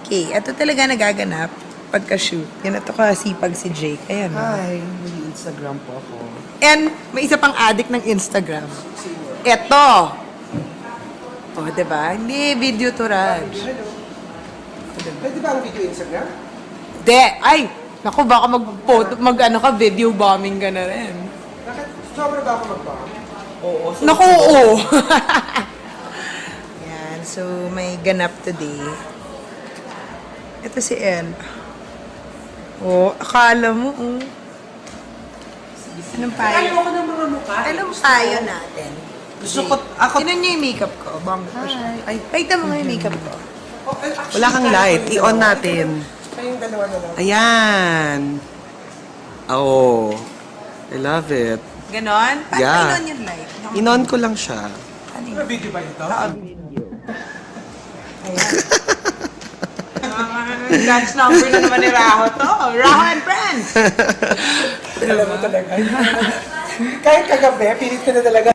PK. Ito talaga nagaganap pagka-shoot. Yan ito kasipag si Jake. Ayan. Hi, nag-Instagram po ako. And may isa pang addict ng Instagram. Ito. O, oh, diba? Hindi, video to, Raj. Pwede ba ang video Instagram? Hindi. Ay! Naku, baka mag-ano ka, video bombing ka na rin. Bakit? Sobra ba ako mag-bomb? Oo. Naku, oo. Yan, so may ganap today. Ito si El. Oh, akala mo, oh. Anong payo? Ayaw ko ng mga mukha. Anong payo natin? Gusto ko, ako... Tinan niyo yung makeup ko. Bongga ko siya. Ay, pakita mo nga yung makeup ko. Wala kang light. I-on natin. Kayong dalawa na lang. Ayan. Oh. I love it. Ganon? Paano Yeah. inon yung light? Inon ko lang siya. Ano May video ba ito? video. Ayan. Dance number na naman ni Raho to. Raho and Friends! Alam mo talaga. Kahit kagabi, pilit ko na talaga.